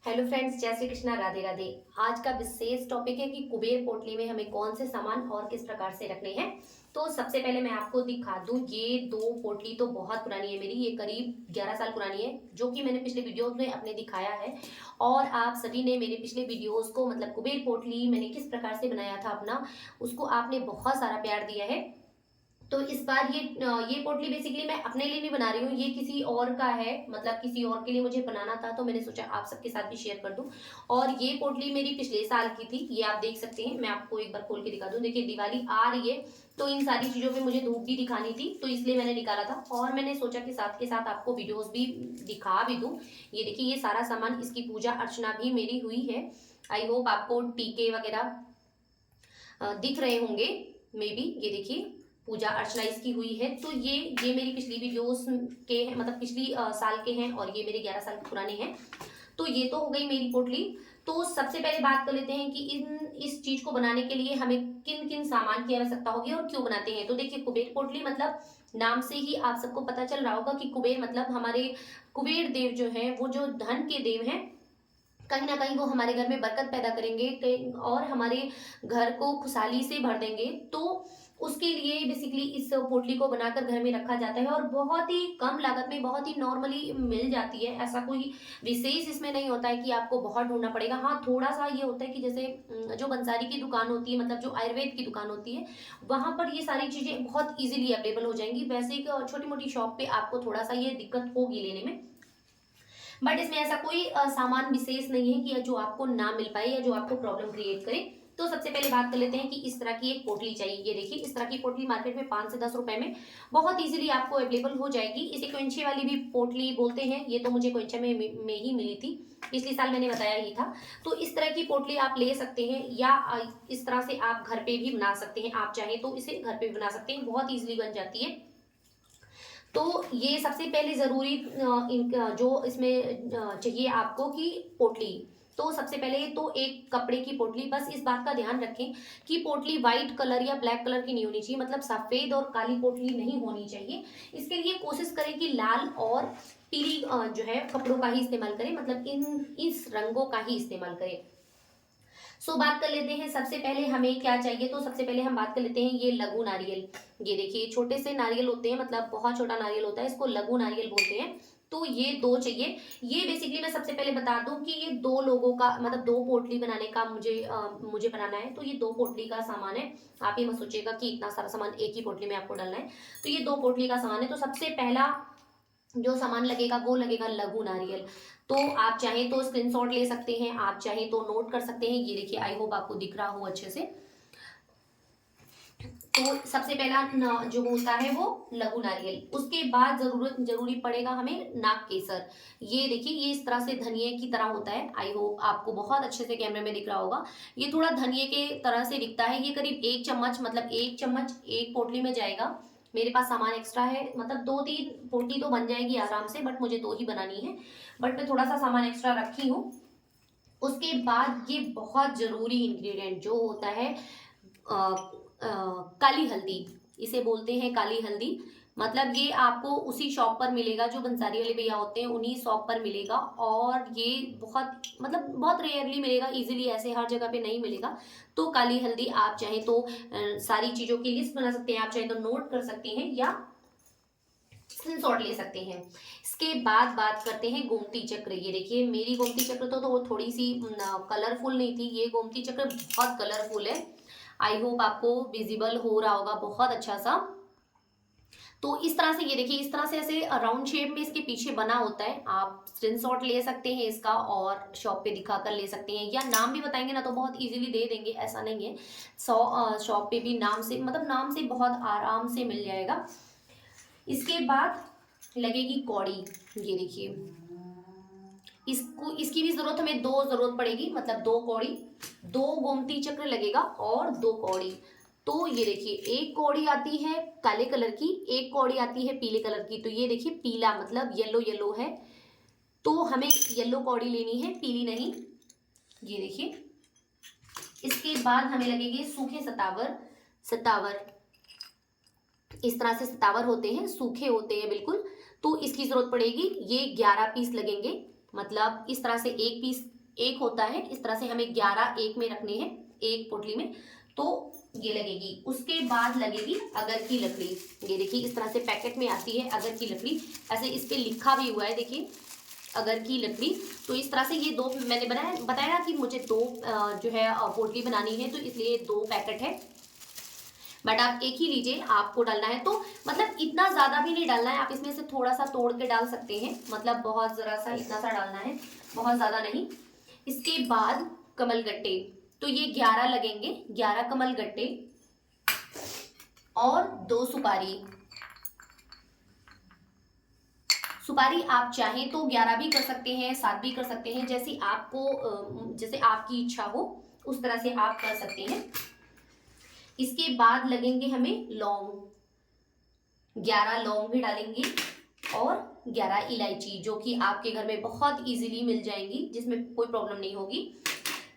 Hello friends, जय श्री कृष्णा, राधे राधे। आज का विशेष टॉपिक है कि कुबेर पोटली में हमें कौन से सामान और किस प्रकार से रखने हैं। तो सबसे पहले मैं आपको दिखा दूं, ये दो पोटली तो बहुत पुरानी है मेरी, ये करीब 11 साल पुरानी है, जो कि मैंने पिछले वीडियोस में अपने दिखाया है। और आप सभी ने मेरे पिछले वीडियोस को, मतलब कुबेर पोटली मैंने किस प्रकार से बनाया था अपना, उसको आपने बहुत सारा प्यार दिया है। तो इस बार ये पोटली बेसिकली मैं अपने लिए नहीं बना रही हूँ, ये किसी और का है, मतलब किसी और के लिए मुझे बनाना था, तो मैंने सोचा आप सबके साथ भी शेयर कर दूं। और ये पोटली मेरी पिछले साल की थी, ये आप देख सकते हैं। मैं आपको एक बार खोल के दिखा दूं। देखिए, दिवाली आ रही है तो इन सारी चीजों पे मुझे धूप भी दिखानी थी, तो इसलिए मैंने निकाला था। और मैंने सोचा कि साथ के साथ आपको वीडियोस भी दिखा भी दूं। ये देखिए, ये सारा सामान, इसकी पूजा अर्चना भी मेरी हुई है। आई होप आपको टीके वगैरह दिख रहे होंगे, मे बी। ये देखिए, पूजा अर्चना इसकी हुई है। तो ये मेरी पिछली वीडियोस के हैं, मतलब पिछली साल के हैं, और ये मेरे 11 साल पुराने हैं। तो ये तो हो गई मेरी पोटली। तो सबसे पहले बात कर लेते हैं कि इस चीज को बनाने के लिए हमें किन किन सामान की आवश्यकता होगी और क्यों बनाते हैं। तो देखिए, कुबेर पोटली मतलब नाम से ही आप सबको पता चल रहा होगा कि कुबेर मतलब हमारे कुबेर देव जो है, वो जो धन के देव हैं, कहीं ना कहीं वो हमारे घर में बरकत पैदा करेंगे और हमारे घर को खुशहाली से भर देंगे। तो उसके लिए बेसिकली इस पोटली को बनाकर घर में रखा जाता है, और बहुत ही कम लागत में, बहुत ही नॉर्मली मिल जाती है। ऐसा कोई विशेष इसमें नहीं होता है कि आपको बहुत ढूंढना पड़ेगा। हाँ, थोड़ा सा ये होता है कि जैसे जो बंसारी की दुकान होती है, मतलब जो आयुर्वेद की दुकान होती है, वहां पर ये सारी चीजें बहुत इजीली अवेलेबल हो जाएंगी। वैसे एक छोटी मोटी शॉप पे आपको थोड़ा सा ये दिक्कत होगी लेने में, बट इसमें ऐसा कोई सामान विशेष नहीं है कि जो आपको ना मिल पाए या जो आपको प्रॉब्लम क्रिएट करे। तो सबसे पहले बात कर लेते हैं कि इस तरह की एक पोटली चाहिए। ये देखिए, इस तरह की पोटली मार्केट में 5 से 10 रुपए में बहुत इजीली आपको अवेलेबल हो जाएगी। इसे कोइंचे वाली भी पोटली बोलते हैं। ये तो मुझे कोइंचे में ही मिली थी, पिछले साल मैंने बताया ही था। तो इस तरह की पोटली आप ले सकते हैं, या इस तरह से आप घर पे भी बना सकते हैं। आप चाहे तो इसे घर पे भी बना सकते हैं, बहुत ईजिली बन जाती है। तो ये सबसे पहले जरूरी जो इसमें चाहिए आपको कि पोटली। तो सबसे पहले तो एक कपड़े की पोटली, बस इस बात का ध्यान रखें कि पोटली व्हाइट कलर या ब्लैक कलर की नहीं होनी चाहिए, मतलब सफेद और काली पोटली नहीं होनी चाहिए। इसके लिए कोशिश करें कि लाल और पीली जो है कपड़ों का ही इस्तेमाल करें, मतलब इस रंगों का ही इस्तेमाल करें। सो बात कर लेते हैं सबसे पहले हमें क्या चाहिए। तो सबसे पहले हम बात कर लेते हैं ये लघु नारियल। ये देखिए, छोटे से नारियल होते हैं, मतलब बहुत छोटा नारियल होता है, इसको लघु नारियल बोलते हैं। तो ये दो चाहिए। ये बेसिकली मैं सबसे पहले बता दूं कि ये दो लोगों का, मतलब दो पोटली बनाने का मुझे बनाना है, तो ये दो पोटली का सामान है। आप ये मत सोचिएगा कि इतना सारा सामान एक ही पोटली में आपको डालना है। तो ये दो पोटली का सामान है। तो सबसे पहला जो सामान लगेगा वो लगेगा लघु नारियल। तो आप चाहें तो स्क्रीनशॉट ले सकते हैं, आप चाहें तो नोट कर सकते हैं। ये देखिए, आई होप आपको दिख रहा हो अच्छे से। तो सबसे पहला जो होता है वो लघु नारियल। उसके बाद जरूरी पड़ेगा हमें नाग केसर। ये देखिए, ये इस तरह से धनिये की तरह होता है। आई होप आपको बहुत अच्छे से कैमरे में दिख रहा होगा। ये थोड़ा धनिये के तरह से दिखता है। ये करीब 1 चम्मच, मतलब 1 चम्मच एक पोटली में जाएगा। मेरे पास सामान एक्स्ट्रा है, मतलब 2-3 पोटली तो बन जाएगी आराम से, बट मुझे 2 ही बनानी है, बट मैं थोड़ा सा सामान एक्स्ट्रा रखी हूँ। उसके बाद ये बहुत जरूरी इंग्रेडिएंट जो होता है काली हल्दी। इसे बोलते हैं काली हल्दी। मतलब ये आपको उसी शॉप पर मिलेगा, जो बंसारी वाले भैया होते हैं उन्हीं शॉप पर मिलेगा। और ये बहुत, मतलब बहुत रेयरली मिलेगा, इजीली ऐसे हर जगह पे नहीं मिलेगा। तो काली हल्दी आप चाहें तो सारी चीजों की लिस्ट बना सकते हैं, आप चाहें तो नोट कर सकते हैं या स्क्रीनशॉट ले सकते हैं। इसके बाद बात करते हैं गोमती चक्र। ये देखिए, मेरी गोमती चक्र तो वो थोड़ी सी कलरफुल नहीं थी, ये गोमती चक्र बहुत कलरफुल है। आई होप आपको विजिबल हो रहा होगा बहुत अच्छा सा। तो इस तरह से, ये देखिए, इस तरह से ऐसे राउंड शेप में इसके पीछे बना होता है। आप स्क्रीनशॉट ले सकते हैं इसका और शॉप पे दिखा कर ले सकते हैं, या नाम भी बताएंगे ना तो बहुत इजीली दे देंगे, ऐसा नहीं है। शॉप पे भी नाम से, मतलब नाम से बहुत आराम से मिल जाएगा। इसके बाद लगेगी कौड़ी। ये देखिए, इसकी भी जरूरत हमें दो जरूरत पड़ेगी, मतलब 2 कौड़ी, 2 गोमती चक्र लगेगा और 2 कौड़ी। तो ये देखिए, एक कौड़ी आती है काले कलर की, एक कौड़ी आती है पीले कलर की। तो ये देखिए, पीला मतलब येलो येलो है, तो हमें येलो कौड़ी लेनी है, पीली नहीं। ये देखिए, इसके बाद हमें लगेंगे सूखे सतावर। सतावर इस तरह से सतावर होते हैं, सूखे होते हैं बिल्कुल। तो इसकी जरूरत पड़ेगी, ये 11 पीस लगेंगे। मतलब इस तरह से एक पीस एक होता है, इस तरह से हमें 11 एक में रखने हैं एक पोटली में, तो ये लगेगी। उसके बाद लगेगी अगर की लकड़ी। ये देखिए इस तरह से पैकेट में आती है अगर की लकड़ी, ऐसे इस पे लिखा भी हुआ है, देखिए अगर की लकड़ी। तो इस तरह से ये दो मैंने बताया कि मुझे दो जो है पोटली बनानी है, तो इसलिए 2 पैकेट है, बट आप एक ही लीजिए, आपको डालना है तो मतलब इतना ज्यादा भी नहीं डालना है, आप इसमें से थोड़ा सा तोड़ के डाल सकते हैं, मतलब बहुत जरा सा इतना सा डालना है, बहुत ज्यादा नहीं। इसके बाद कमल गट्टे, तो ये 11 लगेंगे, 11 कमल गट्टे और 2 सुपारी। सुपारी आप चाहें तो 11 भी कर सकते हैं, 7 भी कर सकते हैं, जैसे आपको जैसे आपकी इच्छा हो उस तरह से आप कर सकते हैं। इसके बाद लगेंगे हमें लौंग, 11 लौंग भी डालेंगे और 11 इलायची, जो कि आपके घर में बहुत इजीली मिल जाएंगी, जिसमें कोई प्रॉब्लम नहीं होगी।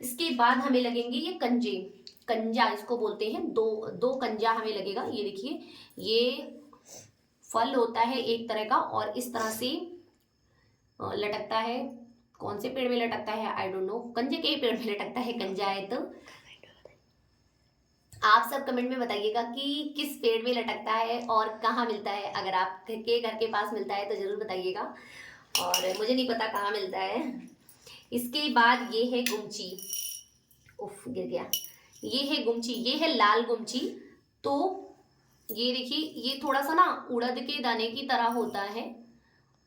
इसके बाद हमें लगेंगे ये कंजे, कंजा इसको बोलते हैं, दो कंजा हमें लगेगा। ये देखिए ये फल होता है एक तरह का और इस तरह से लटकता है, कौन से पेड़ में लटकता है आई डोंट नो, कंजे के पेड़ में लटकता है कंजा है। तो आप सब कमेंट में बताइएगा कि किस पेड़ में लटकता है और कहाँ मिलता है, अगर आपके घर के पास मिलता है तो जरूर बताइएगा, और मुझे नहीं पता कहाँ मिलता है। इसके बाद ये है गुमची, उफ गिर गया, ये है गुमची, ये है लाल गुमची। तो ये देखिए ये थोड़ा सा ना उड़द के दाने की तरह होता है,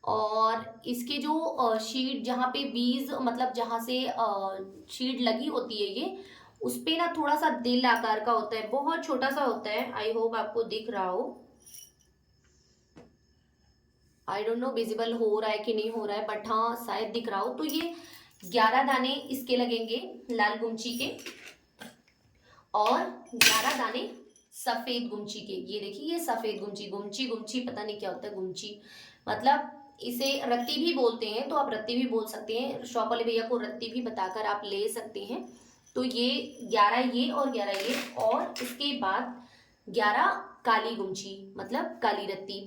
और इसके जो शीट जहाँ पे बीज मतलब जहाँ से शीट लगी होती है ये, उस पे ना थोड़ा सा दिल आकार का होता है, बहुत छोटा सा होता है, आई होप आपको दिख रहा हो, आई डोंट नो विजिबल हो रहा है कि नहीं हो रहा है, बट हाँ शायद दिख रहा हो। तो ये 11 दाने इसके लगेंगे लाल गुमची के और 11 दाने सफेद गुमची के। ये देखिए ये सफेद गुमची, गुमची गुमची पता नहीं क्या होता है गुमची, मतलब इसे रत्ती भी बोलते हैं, तो आप रत्ती भी बोल सकते हैं, शॉप वाले भैया को रत्ती भी बताकर आप ले सकते हैं। तो ये 11 ये और 11 ये, और इसके बाद 11 काली गुमची मतलब काली रत्ती।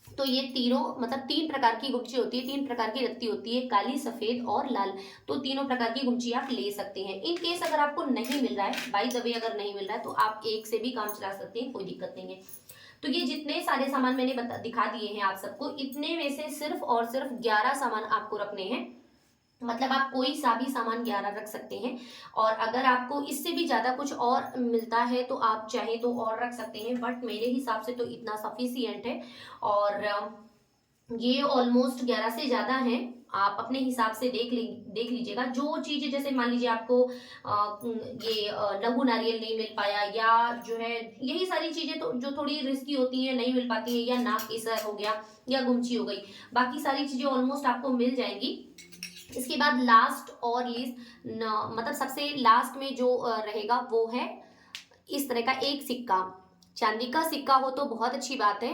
तो ये तीनों मतलब 3 प्रकार की गुमची होती है, 3 प्रकार की रत्ती होती है, काली सफेद और लाल। तो तीनों प्रकार की गुमची आप ले सकते हैं। इन केस अगर आपको नहीं मिल रहा है, बाय द वे अगर नहीं मिल रहा है, तो आप एक से भी काम चला सकते हैं, कोई दिक्कत नहीं है। तो ये जितने सारे सामान मैंने दिखा दिए हैं आप सबको, इतने में से सिर्फ और सिर्फ 11 सामान आपको रखने हैं, मतलब आप कोई सा भी सामान 11 रख सकते हैं। और अगर आपको इससे भी ज्यादा कुछ और मिलता है तो आप चाहे तो और रख सकते हैं, बट मेरे हिसाब से तो इतना सफिशियंट है। और ये ऑलमोस्ट 11 से ज्यादा है, आप अपने हिसाब से देख लीजिएगा। जो चीजें जैसे मान लीजिए आपको ये लघु नारियल नहीं मिल पाया, या जो है यही सारी चीजें तो जो थोड़ी रिस्की होती है नहीं मिल पाती है, या नाग केसर हो गया या गुमची हो गई, बाकी सारी चीजें ऑलमोस्ट आपको मिल जाएंगी। इसके बाद लास्ट और लीस्ट मतलब सबसे लास्ट में जो रहेगा वो है इस तरह का एक सिक्का, चांदी का सिक्का हो तो बहुत अच्छी बात है।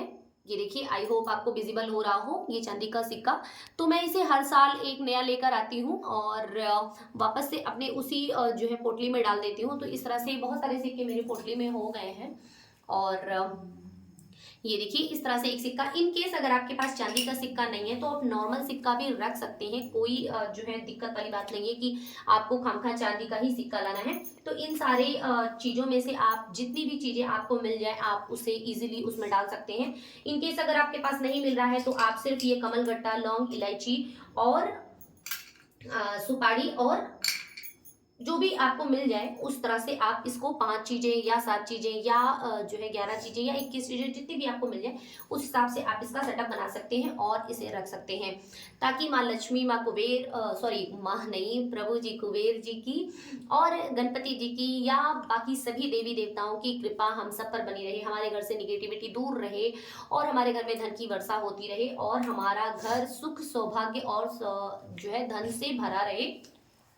ये देखिए आई होप आपको विजिबल हो रहा हो, ये चांदी का सिक्का। तो मैं इसे हर साल एक नया लेकर आती हूँ और वापस से अपने उसी जो है पोटली में डाल देती हूँ। तो इस तरह से बहुत सारे सिक्के मेरी पोटली में हो गए हैं। और ये देखिए इस तरह से एक सिक्का, इन केस अगर आपके पास चांदी का सिक्का नहीं है तो आप नॉर्मल सिक्का भी रख सकते हैं, कोई जो है दिक्कत वाली बात नहीं है कि आपको खामखा चांदी का ही सिक्का लाना है। तो इन सारे चीजों में से आप जितनी भी चीजें आपको मिल जाए आप उसे इजीली उसमें डाल सकते हैं। इन केस अगर आपके पास नहीं मिल रहा है तो आप सिर्फ ये कमल गट्टा, लौंग, इलायची और सुपारी और जो भी आपको मिल जाए उस तरह से आप इसको 5 चीजें या 7 चीजें या जो है 11 चीजें या 21 चीजें जितनी भी आपको मिल जाए उस हिसाब से आप इसका सेटअप बना सकते हैं और इसे रख सकते हैं, ताकि माँ लक्ष्मी, माँ कुबेर सॉरी माँ नहीं प्रभु जी कुबेर जी की और गणपति जी की या बाकी सभी देवी देवताओं की कृपा हम सब पर बनी रहे, हमारे घर से निगेटिविटी दूर रहे और हमारे घर में धन की वर्षा होती रहे और हमारा घर सुख सौभाग्य और जो है धन से भरा रहे,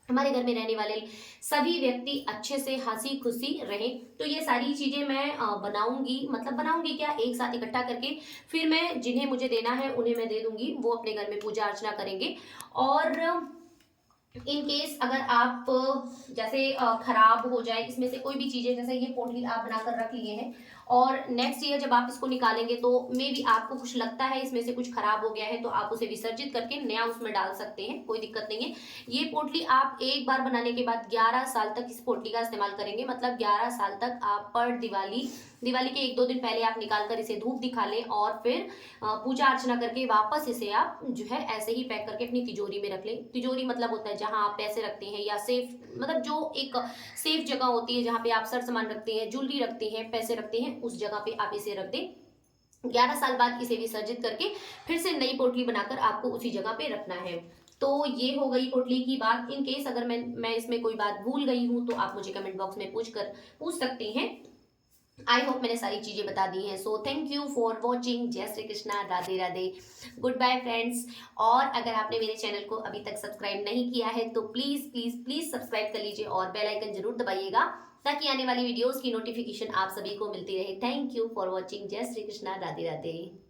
हमारे घर में रहने वाले सभी व्यक्ति अच्छे से हंसी खुशी रहे। तो ये सारी चीजें मैं बनाऊंगी, मतलब बनाऊंगी क्या, एक साथ इकट्ठा करके फिर मैं जिन्हें मुझे देना है उन्हें मैं दे दूंगी, वो अपने घर में पूजा अर्चना करेंगे। और इन केस अगर आप जैसे खराब हो जाए इसमें से कोई भी चीजें, जैसे ये पोटली आप बनाकर रख लिए हैं और नेक्स्ट ईयर जब आप इसको निकालेंगे तो मे बी आपको कुछ लगता है इसमें से कुछ खराब हो गया है तो आप उसे विसर्जित करके नया उसमें डाल सकते हैं, कोई दिक्कत नहीं है। ये पोटली आप एक बार बनाने के बाद 11 साल तक इस पोटली का इस्तेमाल करेंगे, मतलब 11 साल तक आप पर दिवाली के 1-2 दिन पहले आप निकाल कर इसे धूप दिखा लें और फिर पूजा अर्चना करके वापस इसे आप जो है ऐसे ही पैक करके अपनी तिजोरी में रख लें। तिजोरी मतलब होता है जहां आप पैसे रखते हैं या सेफ, मतलब जो एक सेफ जगह होती है जहां पे आप सर सामान रखते हैं, ज्वेलरी रखते हैं, पैसे रखते हैं, उस जगह पे आप इसे रख दें। 11 साल बाद इसे विसर्जित करके फिर से नई पोटली बनाकर आपको उसी जगह पे रखना है। तो ये हो गई पोटली की बात। इन केस अगर मैं इसमें कोई बात भूल गई हूं तो आप मुझे कमेंट बॉक्स में पूछ सकते हैं। आई होप मैंने सारी चीजें बता दी हैं। So thank you for watching. जय Shri Krishna, Radhe Radhe, good bye friends. और अगर आपने मेरे चैनल को अभी तक सब्सक्राइब नहीं किया है तो प्लीज प्लीज प्लीज सब्सक्राइब कर लीजिए और बेल आइकन जरूर दबाइएगा ताकि आने वाली वीडियोस की नोटिफिकेशन आप सभी को मिलती रहे। Thank you for watching. जय श्री कृष्णा, राधे राधे।